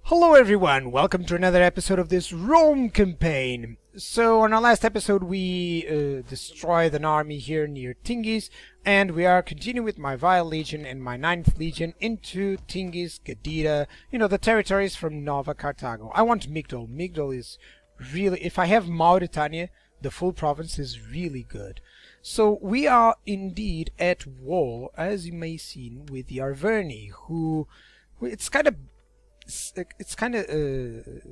Hello everyone, welcome to another episode of this Rome campaign. So on our last episode we destroyed an army here near Tingis, and we are continuing with my Vile Legion and my 9th Legion into Tingis, Gadita, you know, the territories from Nova Carthago. I want Migdol. Migdol is really, if I have Mauritania, the full province is really good. So we are indeed at war, as you may see, with the Arverni, who, it's kind of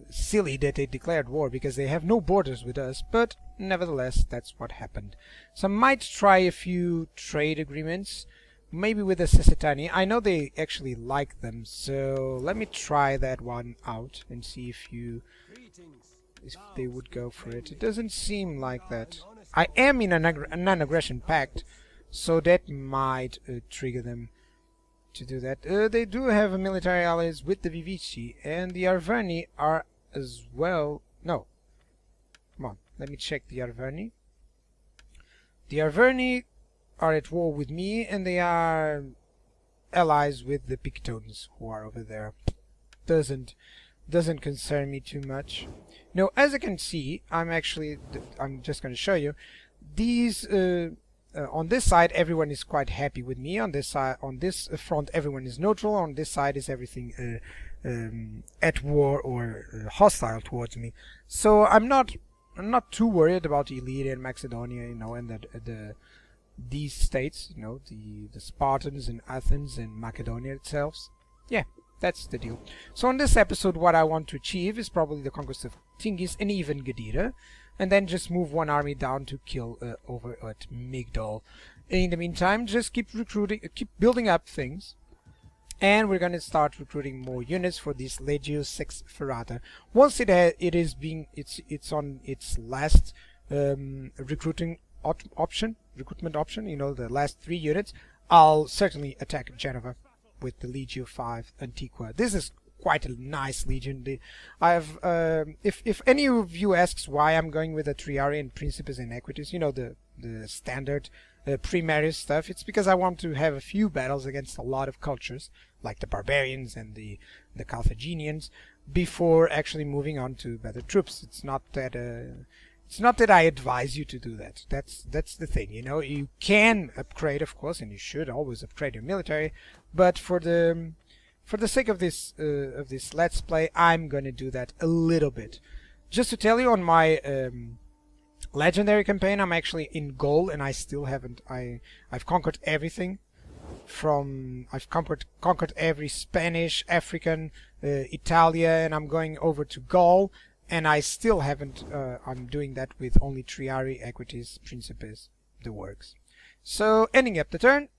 silly that they declared war because they have no borders with us, but nevertheless that's what happened. So I might try a few trade agreements, maybe with the Sessetani. I know they actually like them, so let me try that one out and see if they would go for it. It doesn't seem like that. I am in a non-aggression pact, so that might trigger them to do that. They do have a military allies with the Vivici, and the Arverni are as well. No, come on, let me check the Arverni. The Arverni are at war with me, and they are allies with the Pictones who are over there. Doesn't concern me too much. No, as you can see, I'm just going to show you these. On this side, everyone is quite happy with me. On this side, on this front, everyone is neutral. On this side is everything at war or hostile towards me. So I'm not too worried about Illyria and Macedonia, you know, and these states, you know, the Spartans and Athens and Macedonia itself. Yeah, that's the deal. So on this episode, what I want to achieve is probably the conquest of Tingis and even Gadira, and then just move one army down to kill over at Migdol. In the meantime, just keep recruiting, keep building up things, and we're gonna start recruiting more units for this Legio 6 Ferrata. Once it's on its last recruitment option, you know, the last 3 units, I'll certainly attack Genova with the Legio 5 Antiqua. This is quite a nice legion. If any of you asks why I'm going with the Triarii and Principes and Equities, you know, the standard Primarius stuff, it's because I want to have a few battles against a lot of cultures, like the Barbarians and the Carthaginians, before actually moving on to better troops. It's not that I advise you to do that. That's the thing, you know. You can upgrade, of course, and you should always upgrade your military, but for the sake of this let's play, I'm gonna do that a little bit. Just to tell you, on my legendary campaign, I'm actually in Gaul, and I still haven't. I've conquered everything. I've conquered every Spanish, African, Italia, and I'm going over to Gaul, and I still haven't. I'm doing that with only Triarii, Equities, Principes, the works. So ending up the turn.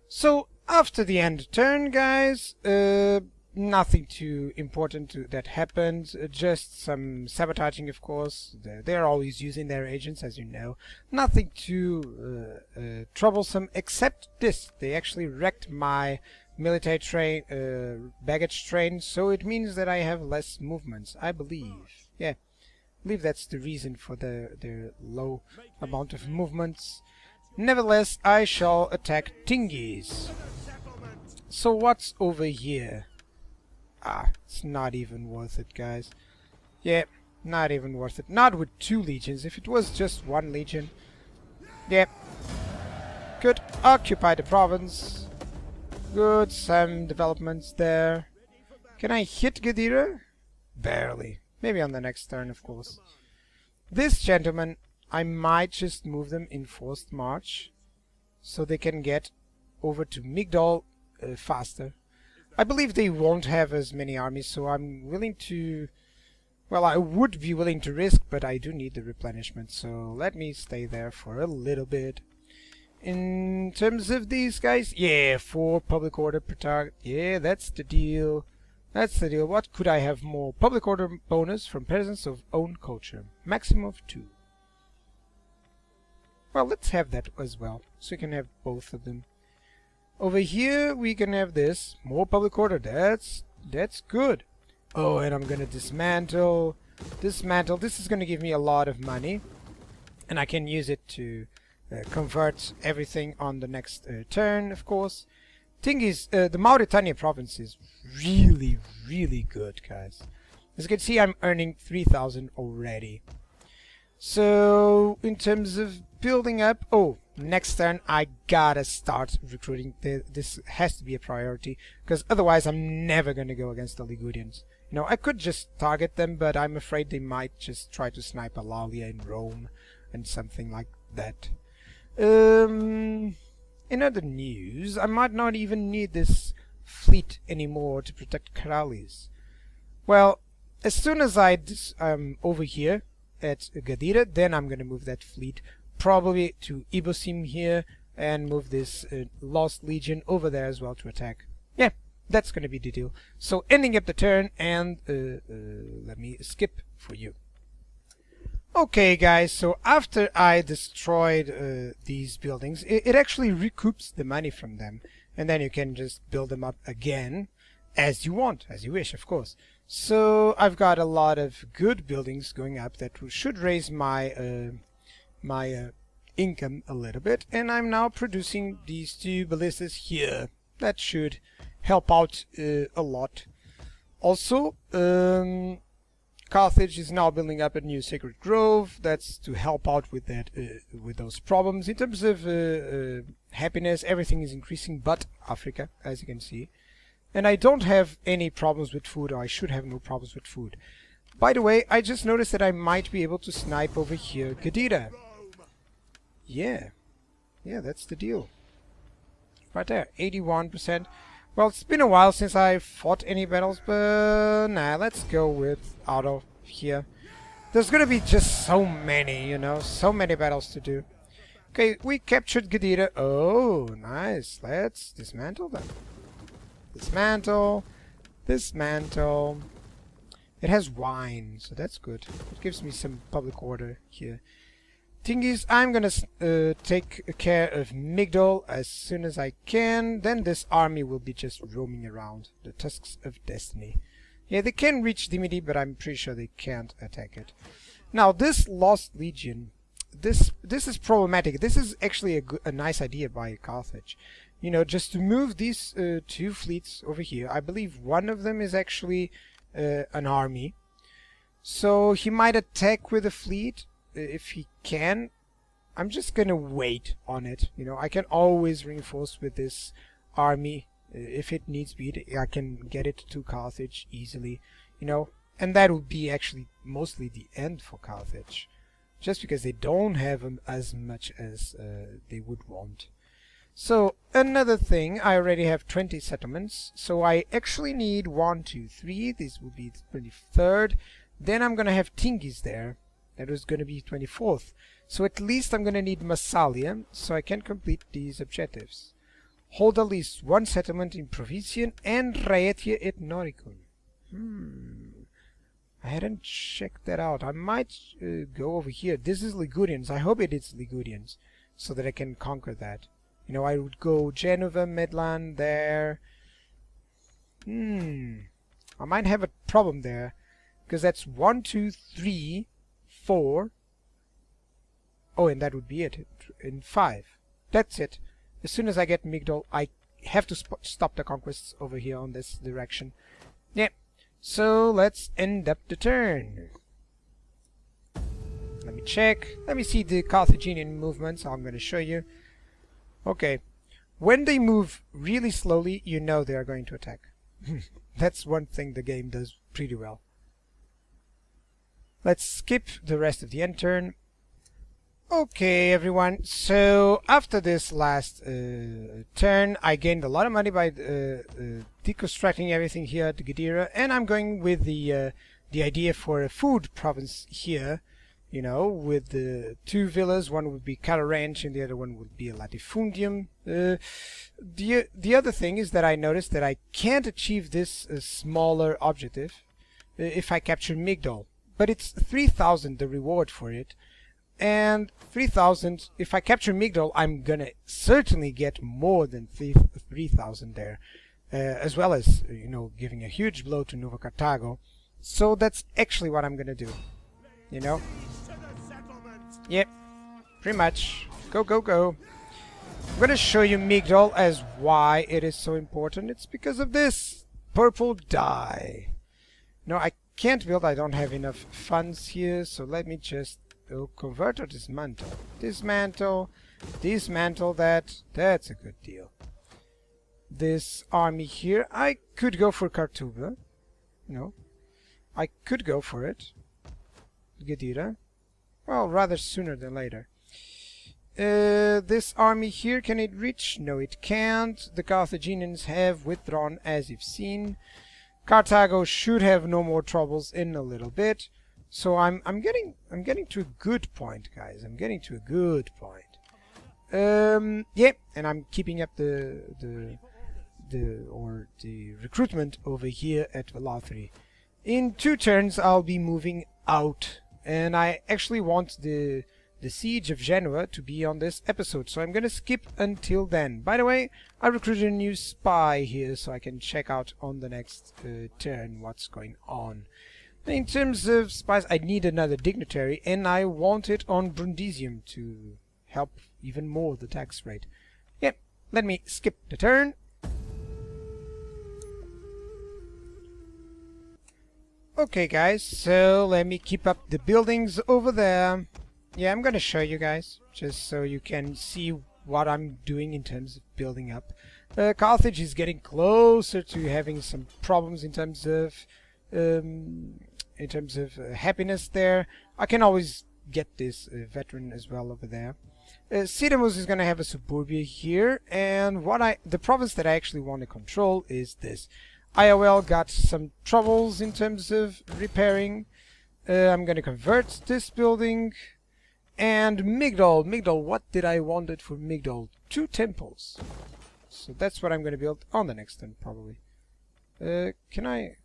So after the end turn, guys, nothing too important that happened, just some sabotaging, of course. They're always using their agents, as you know. Nothing too troublesome, except this. They actually wrecked my military train, baggage train, so it means that I have less movements, I believe. Yeah, I believe that's the reason for their low amount of movements. Nevertheless, I shall attack Tingis. So what's over here? It's not even worth it, guys. Yeah, not even worth it. Not with 2 legions. If it was just 1 legion. Yeah. Good. Occupy the province. Good. Some developments there. Can I hit Gadira? Barely. Maybe on the next turn, of course. This gentleman, I might just move them in forced march, so they can get over to Migdol faster. I believe they won't have as many armies, so I'm willing to... Well, I would be willing to risk, but I do need the replenishment, so let me stay there for a little bit. In terms of these guys, yeah, 4 public order per target. Yeah, that's the deal. That's the deal. What could I have more? Public order bonus from presence of own culture. Maximum of 2. Well, let's have that as well, so we can have both of them. Over here, we can have this. More public order. That's good. Oh, and I'm gonna dismantle. This is gonna give me a lot of money, and I can use it to convert everything on the next turn, of course. Thing is, the Mauritania province is really, really good, guys. As you can see, I'm earning 3,000 already. So, in terms of building up, next turn I gotta start recruiting. This has to be a priority, because otherwise I'm never gonna go against the Ligurians. You know, I could just target them, but I'm afraid they might just try to snipe Alalia in Rome and something like that. In other news, I might not even need this fleet anymore to protect Karalis. Well, as soon as I'm over here at Gadira, then I'm gonna move that fleet probably to Ibosim here and move this Lost Legion over there as well to attack. Yeah, that's gonna be the deal. So ending up the turn, and let me skip for you. Okay guys, so after I destroyed these buildings, it actually recoups the money from them, and then you can just build them up again as you want, as you wish, of course. So I've got a lot of good buildings going up that should raise my income a little bit, and I'm now producing these 2 ballistas here. That should help out a lot. Also, Carthage is now building up a new sacred grove. That's to help out with that, with those problems. In terms of happiness, everything is increasing, but Africa, as you can see. And I don't have any problems with food, or I should have no problems with food. By the way, I just noticed that I might be able to snipe over here Gadira. Yeah, that's the deal. Right there, 81%. Well, it's been a while since I fought any battles, but nah, let's go with out of here. There's gonna be just so many, you know, so many battles to do. Okay, we captured Gadira. Oh, nice. Let's dismantle them. Dismantle. Dismantle. It has wine, so that's good. It gives me some public order here. Thing is, I'm gonna take care of Migdol as soon as I can. Then this army will be just roaming around. The Tusks of Destiny. Yeah, they can reach Dimity, but I'm pretty sure they can't attack it. Now, this Lost Legion, this is problematic. This is actually a nice idea by Carthage. You know, just to move these 2 fleets over here. I believe one of them is actually an army. So he might attack with a fleet. If he can. I'm just gonna wait on it. You know, I can always reinforce with this army if it needs be. I can get it to Carthage easily, you know, and that would be actually mostly the end for Carthage, just because they don't have as much as they would want. So another thing, I already have 20 settlements, so I actually need 1, 2, 3. This will be the 23rd. Then I'm gonna have Tingis there. That was going to be 24th. So at least I'm going to need Massalia, so I can complete these objectives. Hold at least 1 settlement in Provincian and Raetia et Noricum. I hadn't checked that out. I might go over here. This is Ligurians. I hope it is Ligurians, so that I can conquer that. You know, I would go Genova, Midland, there. I might have a problem there, because that's 1, 2, 3... 4. Oh, and that would be it. In 5. That's it. As soon as I get Migdol, I have to stop the conquests over here on this direction. Yeah. So let's end up the turn. Let me check. Let me see the Carthaginian movements. I'm going to show you. Okay. When they move really slowly, you know they are going to attack. That's one thing the game does pretty well. Let's skip the rest of the end turn. Okay, everyone. So after this last turn, I gained a lot of money by deconstructing everything here at Gadira, and I'm going with the idea for a food province here. You know, with the 2 villas. One would be Calaranch, and the other one would be a Latifundium. The other thing is that I noticed that I can't achieve this smaller objective if I capture Migdol. But it's 3,000 the reward for it, and 3,000, if I capture Migdol, I'm gonna certainly get more than 3,000 there, as well as, you know, giving a huge blow to Nova Carthago. So that's actually what I'm gonna do, you know. Yep, pretty much. Go, go, go. I'm gonna show you Migdol as why it is so important. It's because of this purple dye. No, I can't build. I don't have enough funds here, so let me just convert or dismantle. Dismantle, dismantle that. That's a good deal. This army here, I could go for Kartuba. No, I could go for it. Gadira. Well, rather sooner than later. This army here, can it reach? No, it can't. The Carthaginians have withdrawn, as you've seen. Carthago should have no more troubles in a little bit. So I'm getting to a good point, guys. I'm getting to a good point. Yeah, and I'm keeping up the recruitment over here at Velothri. In 2 turns, I'll be moving out, and I actually want the siege of Genoa to be on this episode, so I'm gonna skip until then. By the way, I recruited a new spy here, so I can check out on the next turn what's going on. In terms of spies, I need another dignitary, and I want it on Brundisium to help even more the tax rate. Yep, let me skip the turn. Okay guys, so let me keep up the buildings over there. Yeah, I'm gonna show you guys, just so you can see what I'm doing in terms of building up. Carthage is getting closer to having some problems in terms of happiness there. I can always get this veteran as well over there. Sidamus is gonna have a suburbia here, and the province that I actually want to control is this. IOL got some troubles in terms of repairing. I'm gonna convert this building. And Migdol, what did I want it for Migdol? 2 temples. So that's what I'm going to build on the next turn, probably. Can I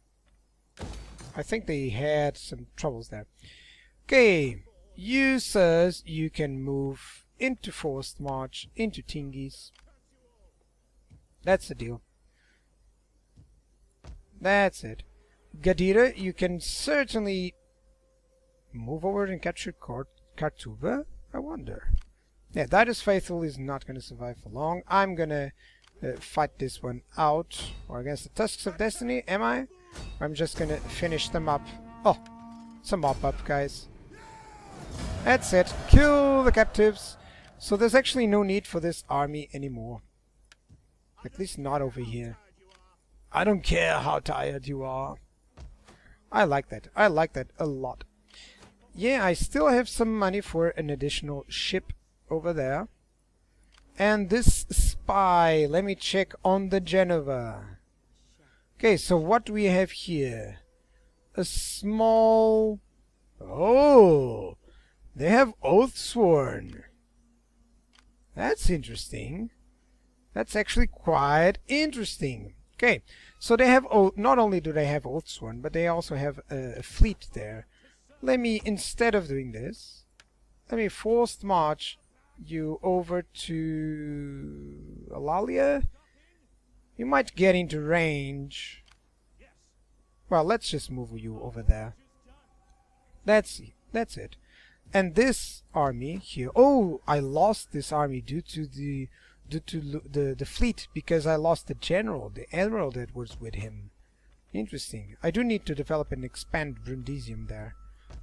think they had some troubles there. Okay, you sirs, you can move into forced march, into Tingis. That's the deal. That's it. Gadira, you can certainly move over and capture Kartuba? I wonder. Yeah, Didus Faithful is not going to survive for long. I'm going to fight this one out. Or against the Tusks of Destiny, am I? I'm just going to finish them up. Oh, it's a mop-up, guys. That's it. Kill the captives. So there's actually no need for this army anymore. At least not over here. I don't care how tired you are. I like that. I like that a lot. Yeah, I still have some money for an additional ship over there. And this spy, let me check on the Genova. Okay, so what do we have here? A small... Oh! They have Oathsworn. That's interesting. That's actually quite interesting. Okay, so they have... not only do they have Oathsworn, but they also have a fleet there. Let me, instead of doing this, let me forced march you over to Alalia. You might get into range. Well, let's just move you over there. That's it. And this army here... Oh, I lost this army due to the fleet, because I lost the general, the admiral that was with him. Interesting. I do need to develop and expand Brundisium there.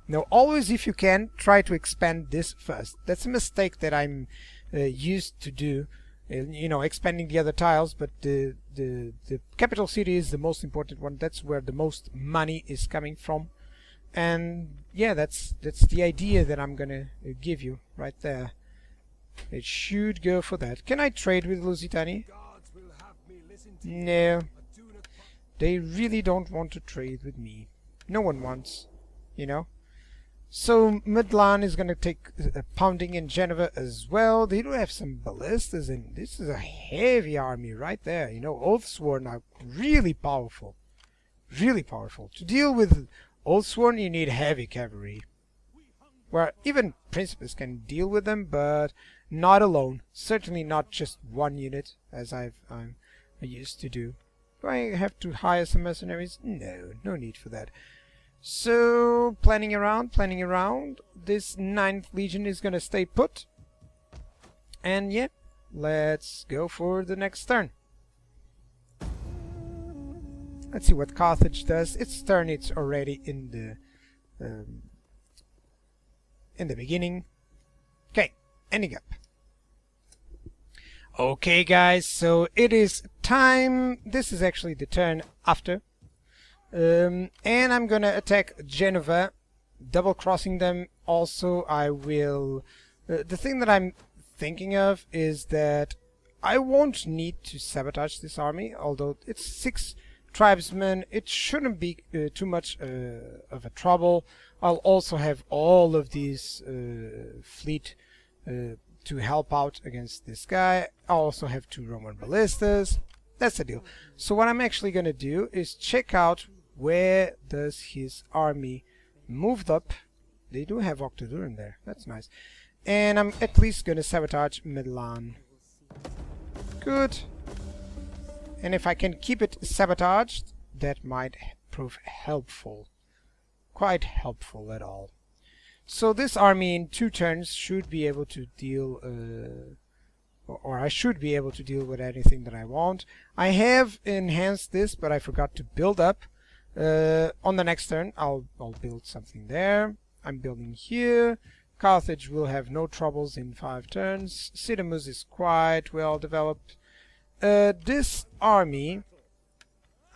Now, always, if you can, try to expand this first. That's a mistake that I'm used to do, you know, expanding the other tiles, but the capital city is the most important one. That's where the most money is coming from. And yeah, that's the idea that I'm gonna give you right there. It should go for that. Can I trade with Lusitani? No. They really don't want to trade with me. No one wants, you know. So Milan is going to take a pounding in Geneva as well. They do have some ballistas, and this is a heavy army right there. You know, Oathsworn are really powerful. Really powerful. To deal with Oathsworn, you need heavy cavalry. Where even Principes can deal with them, but not alone. Certainly not just one unit, as I used to do. Do I have to hire some mercenaries? No, no need for that. So, planning around. This 9th Legion is gonna stay put. And yeah, let's go for the next turn. Let's see what Carthage does. Its turn, it's already in the beginning. Okay, ending up. Okay guys, so it is time. This is actually the turn after. And I'm gonna attack Genova, double crossing them. Also, I will... the thing that I'm thinking of is that I won't need to sabotage this army, although it's 6 tribesmen. It shouldn't be too much of a trouble. I'll also have all of these fleet to help out against this guy. I also have 2 Roman ballistas. That's the deal. So what I'm actually going to do is check out where does his army moved up. They do have Octodurum there. That's nice. And I'm at least going to sabotage Milan. Good. And if I can keep it sabotaged, that might prove helpful. Quite helpful at all. So this army in 2 turns should be able to deal, or I should be able to deal with anything that I want. I have enhanced this, but I forgot to build up. On the next turn, I'll build something there. I'm building here. Carthage will have no troubles in 5 turns. Sidamus is quite well developed. This army,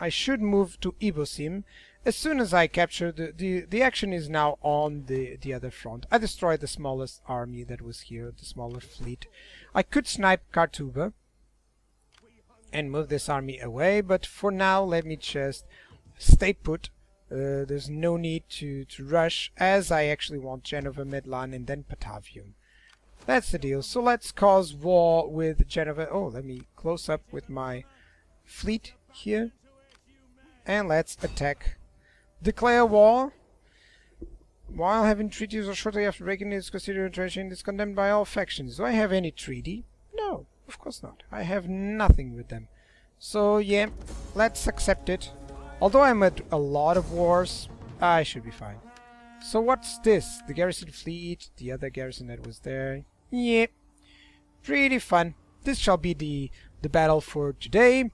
I should move to Ibosim. As soon as I capture the action is now on the other front. I destroyed the smallest army that was here, the smaller fleet. I could snipe Kartuba and move this army away, but for now let me just stay put. There's no need to rush, as I actually want Genova, Milan, and then Patavium. That's the deal. So let's cause war with Genova. Oh, let me close up with my fleet here. And let's attack. Declare war. While having treaties or shortly after breaking it is considered a treason, it is condemned by all factions. Do I have any treaty? No, of course not. I have nothing with them. So yeah, let's accept it. Although I'm at a lot of wars, I should be fine. So what's this? The garrison fleet, the other garrison that was there. Yeah, pretty fun. This shall be the battle for today.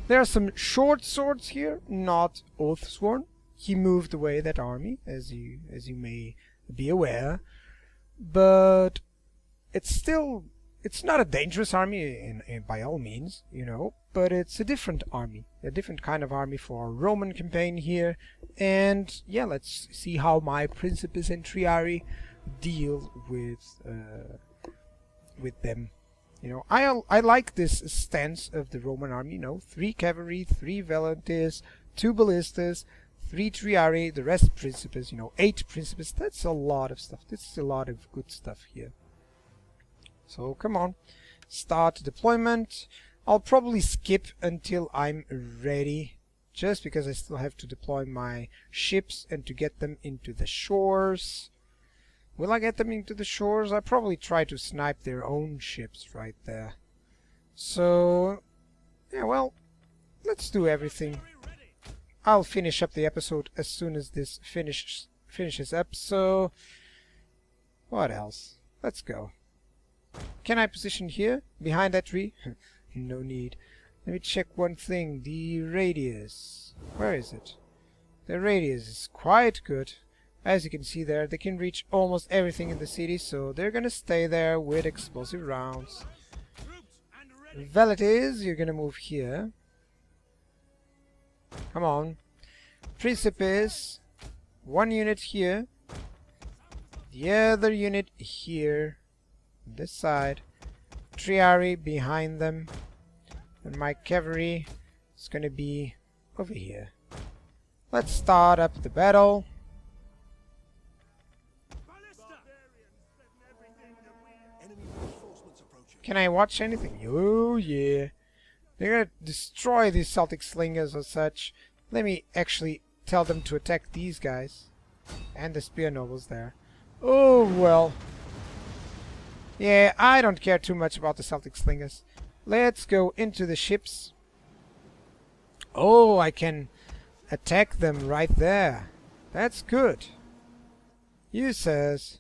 There are some short swords here, not Oathsworn. He moved away that army, as you may be aware. But it's not a dangerous army by all means, you know, but it's a different army, a different kind of army for a Roman campaign here. And yeah, let's see how my Principes and Triarii deal with them. You know, I like this stance of the Roman army, you know, 3 cavalry, 3 Valantes, 2 ballistas, 3 Triarii, the rest Principes, you know, 8 Principes. That's a lot of stuff. This is a lot of good stuff here. So come on, start deployment. I'll probably skip until I'm ready, just because I still have to deploy my ships and to get them into the shores. Will I get them into the shores? I probably try to snipe their own ships right there. So yeah, well, let's do everything. I'll finish up the episode as soon as this finishes up. So what else? Let's go. Can I position here behind that tree? No need. Let me check one thing. The radius. Where is it? The radius is quite good. As you can see there, they can reach almost everything in the city, so they're gonna stay there with explosive rounds. Velates, you're gonna move here. Come on. Principes, 1 unit here. The other unit here. This side. Triarii behind them. And my cavalry is gonna be over here. Let's start up the battle. Can I watch anything? Oh yeah. They're gonna destroy these Celtic slingers or such. Let me actually tell them to attack these guys. And the spear nobles there. Oh well. Yeah, I don't care too much about the Celtic slingers. Let's go into the ships. Oh, I can attack them right there. That's good. You says.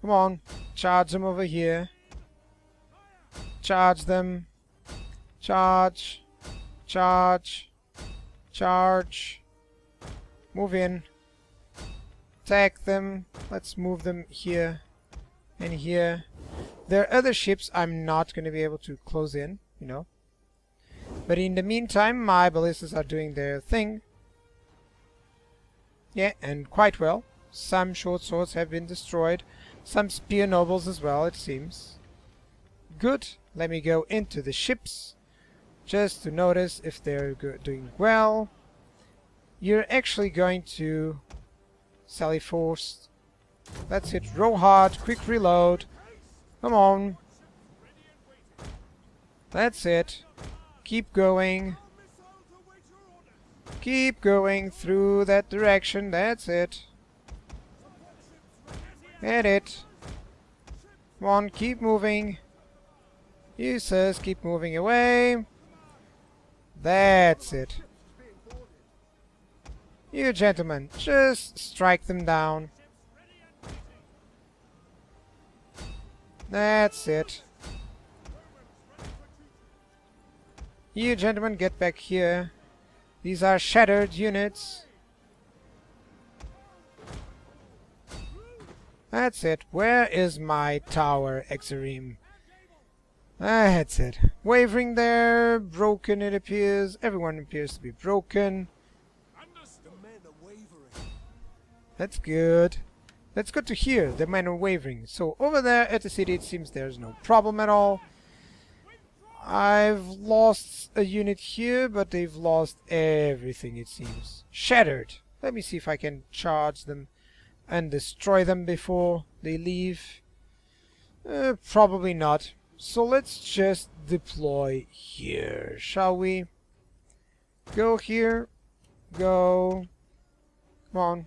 Come on, charge them over here. Charge them. Charge. Charge. Charge. Move in. Attack them. Let's move them here and here. There are other ships I'm not going to be able to close in, you know. But in the meantime, my ballistas are doing their thing. Yeah, and quite well. Some short swords have been destroyed. Some spear nobles as well, it seems. Good. Let me go into the ships, just to notice if they're doing well. You're actually going to sally force. That's it. Row hard. Quick reload. Come on. That's it. Keep going. Keep going through that direction. That's it. Get it. Come on, keep moving. You says keep moving away. That's it. You gentlemen, just strike them down. That's it. You gentlemen, get back here. These are shattered units. That's it. Where is my tower, Exareme? That's it. Wavering there. Broken, it appears. Everyone appears to be broken. That's good. That's good to hear. The men are wavering. So over there at the city, it seems there's no problem at all. I've lost a unit here, but they've lost everything, it seems. Shattered. Let me see if I can charge them and destroy them before they leave. Probably not. So let's just deploy here, shall we? Go here. Go. Come on.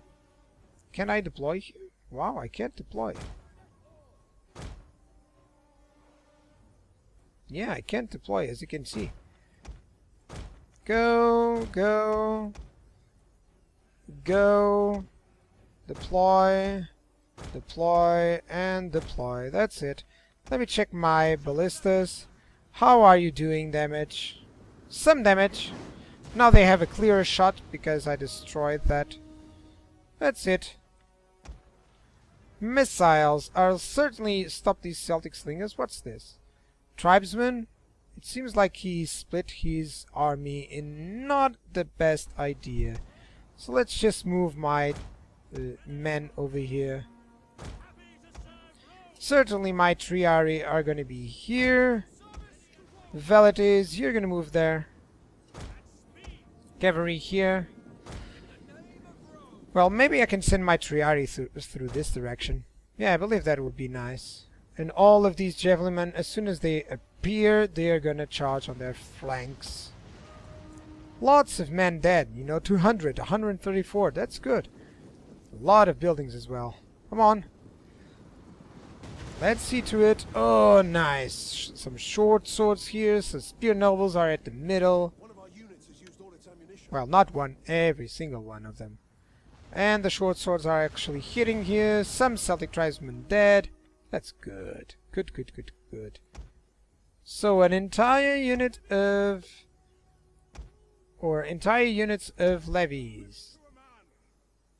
Can I deploy here? Wow, I can't deploy. Yeah, I can't deploy, as you can see. Go, go, go, deploy, deploy, and deploy. That's it. Let me check my ballistas. How are you doing damage? Some damage. Now they have a clearer shot because I destroyed that. That's it. Missiles. I'll certainly stop these Celtic slingers. What's this? Tribesman? It seems like he split his army in not the best idea. So let's just move my men over here. Certainly my Triari are going to be here. Velites, you're going to move there. Cavalry here. Well, maybe I can send my Triari through this direction. Yeah, I believe that would be nice. And all of these javelinmen, as soon as they appear, they are gonna charge on their flanks. Lots of men dead, you know, 200, 134, that's good. A lot of buildings as well. Come on. Let's see to it. Oh, nice. Some short swords here, some spear nobles are at the middle. Well, not one, every single one of them. And the short swords are actually hitting here. Some Celtic tribesmen dead. That's good. Good, good, good, good. So an entire unit of... or entire units of levies.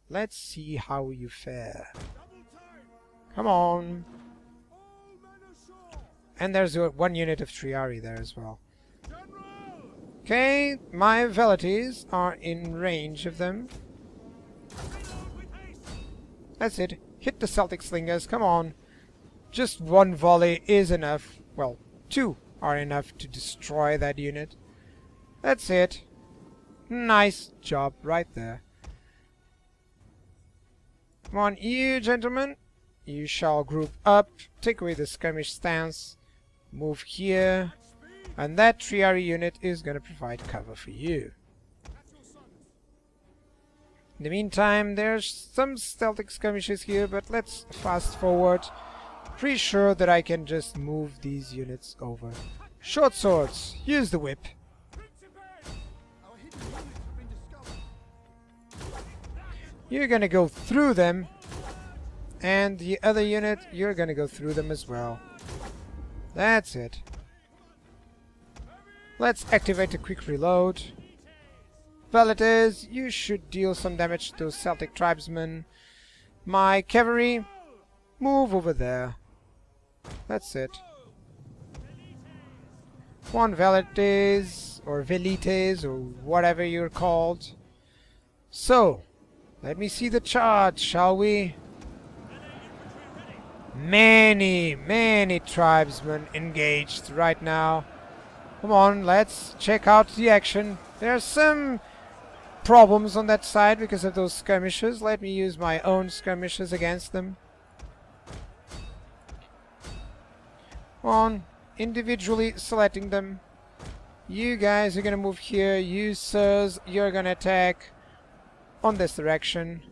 Let's see how you fare. Come on. And there's one unit of Triari there as well. Okay, my Velites are in range of them. That's it. Hit the Celtic slingers, come on. Just one volley is enough. Well, two are enough to destroy that unit. That's it. Nice job right there. Come on, you gentlemen. You shall group up. Take away the skirmish stance. Move here. And that Triari unit is going to provide cover for you. In the meantime, there's some Celtic skirmishes here, but let's fast forward. Pretty sure that I can just move these units over. Short swords, use the whip. You're gonna go through them, and the other unit, you're gonna go through them as well. That's it. Let's activate a quick reload. Velites, you should deal some damage to those Celtic tribesmen. My cavalry, move over there. That's it. One Velites, or Velites, or whatever you're called. So, let me see the charge, shall we? Many tribesmen engaged right now. Come on, let's check out the action. There are some problems on that side because of those skirmishes. Let me use my own skirmishes against them. Come on, individually selecting them. You guys are gonna move here. You sirs, you're gonna attack on this direction.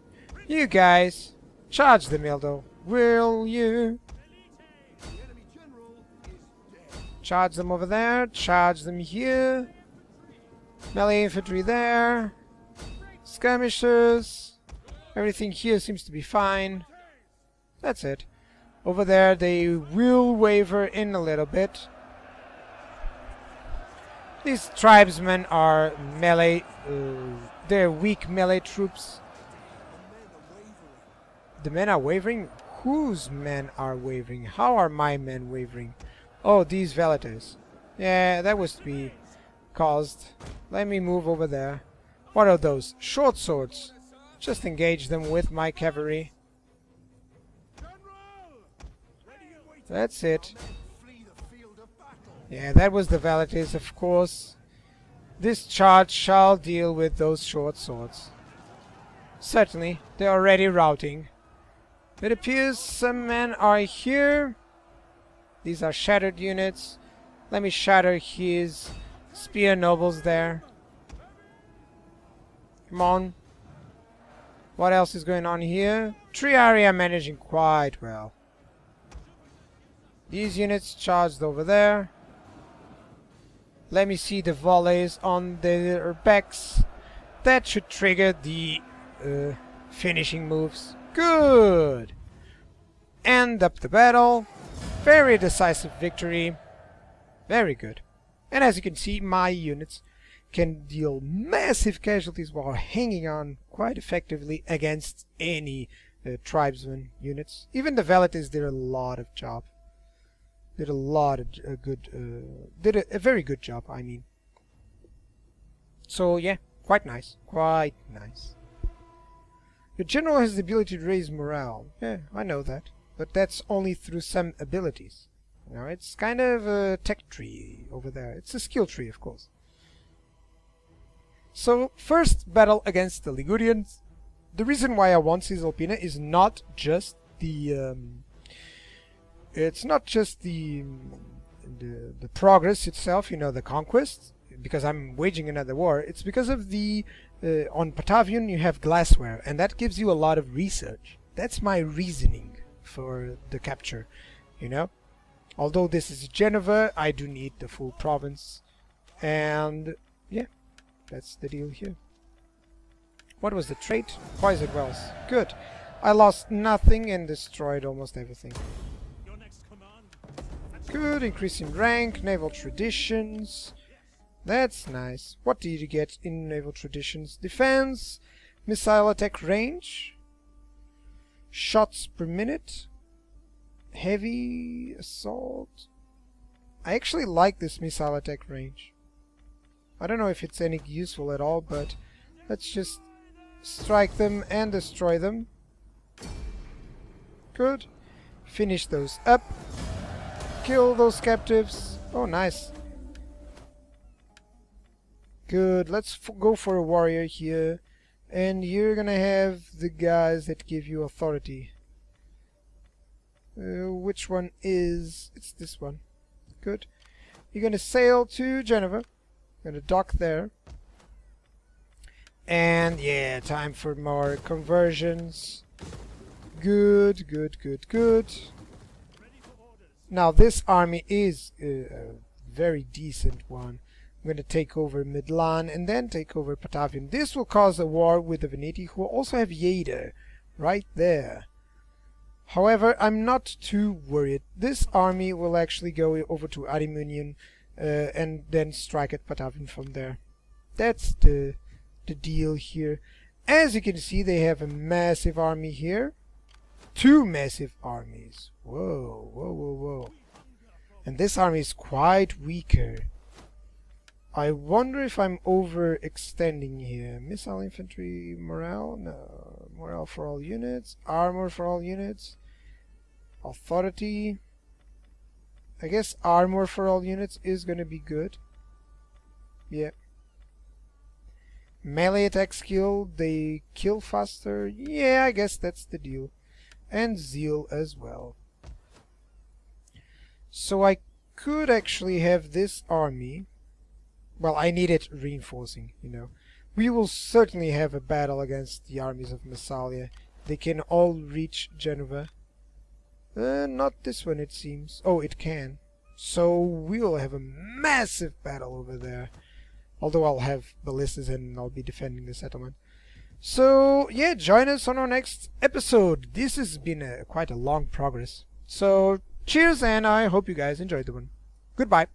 You guys, charge the Mildo. Will you? Charge them over there. Charge them here. Melee infantry there. Skirmishers. Everything here seems to be fine. That's it. Over there they will waver in a little bit. These tribesmen are melee. They're weak melee troops. The men are wavering? Whose men are wavering? How are my men wavering? Oh, these Velites. Yeah, that was to be caused. Let me move over there. What are those? Short swords. Just engage them with my cavalry. That's it. Yeah, that was the Velites, of course. This charge shall deal with those short swords. Certainly, they're already routing. It appears some men are here. These are shattered units. Let me shatter his spear nobles there. Come on. What else is going on here? Triari are managing quite well. These units charged over there. Let me see the volleys on their backs. That should trigger the finishing moves. Good! End up the battle. Very decisive victory. Very good. And as you can see, my units can deal massive casualties while hanging on quite effectively against any tribesman units. Even the Velites did a lot of job. Did a lot of did a very good job, I mean. So yeah, quite nice. Quite nice. Your general has the ability to raise morale. Yeah, I know that. But that's only through some abilities. You know, it's kind of a tech tree over there. It's a skill tree, of course. So, first battle against the Ligurians. The reason why I want Cisalpina is not just the it's not just the progress itself, you know, the conquest, because I'm waging another war. It's because of the on Batavian you have glassware, and that gives you a lot of research. That's my reasoning for the capture, you know. Although this is Geneva, I do need the full province, and yeah, that's the deal here. What was the trait? Poison wells. Good. I lost nothing and destroyed almost everything. Good, increase in rank, naval traditions. That's nice. What did you get in naval traditions? Defense, missile attack range, shots per minute, heavy assault. I actually like this missile attack range. I don't know if it's any useful at all, but let's just strike them and destroy them. Good. Finish those up. Kill those captives. Oh, nice. Good. Let's go for a warrior here. And you're gonna have the guys that give you authority. Which one is... It's this one. Good. You're gonna sail to Geneva. Gonna dock there. And yeah, time for more conversions. Good, good, good, good. Now this army is a very decent one. I'm going to take over Milan and then take over Batavian. This will cause a war with the Veneti, who also have Jeder right there. However, I'm not too worried. This army will actually go over to Arimunian and then strike at Patavin from there. That's the deal here. As you can see, they have a massive army here. 2 massive armies. Whoa, whoa, whoa, whoa. And this army is quite weaker. I wonder if I'm overextending here. Missile infantry morale? No. Morale for all units. Armor for all units. Authority. I guess armor for all units is gonna be good. Yeah. Melee attack skill, they kill faster. Yeah, I guess that's the deal. And zeal as well. So I could actually have this army. Well, I need it reinforcing, you know. We will certainly have a battle against the armies of Massalia. They can all reach Genova. Not this one, it seems. Oh, it can. So we will have a massive battle over there. Although I'll have ballistas and I'll be defending the settlement. So, yeah, join us on our next episode. This has been quite a long progress. So, cheers, and I hope you guys enjoyed the one. Goodbye.